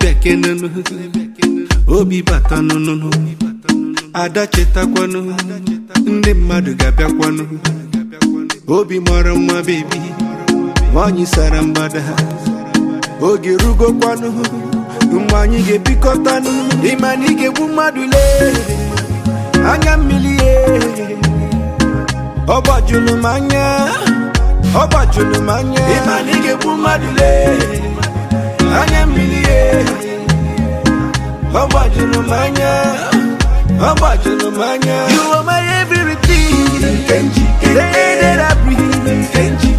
bekenunu obi batanunu ada chetakwanu ndị mmadụ ga-abịakwanu obi mara mma baby nwanyị sara mbada oge rugokwanu mgbe anyị ga-ebikọtanụ ịma na ị ga-egbu mmadụ lee anya mmiri ọ gbajuru m anya ịma na ị ga-egbu mmadụ lee anya mmiri ọ gbajuru m anya you are my everything, the air that I breathe,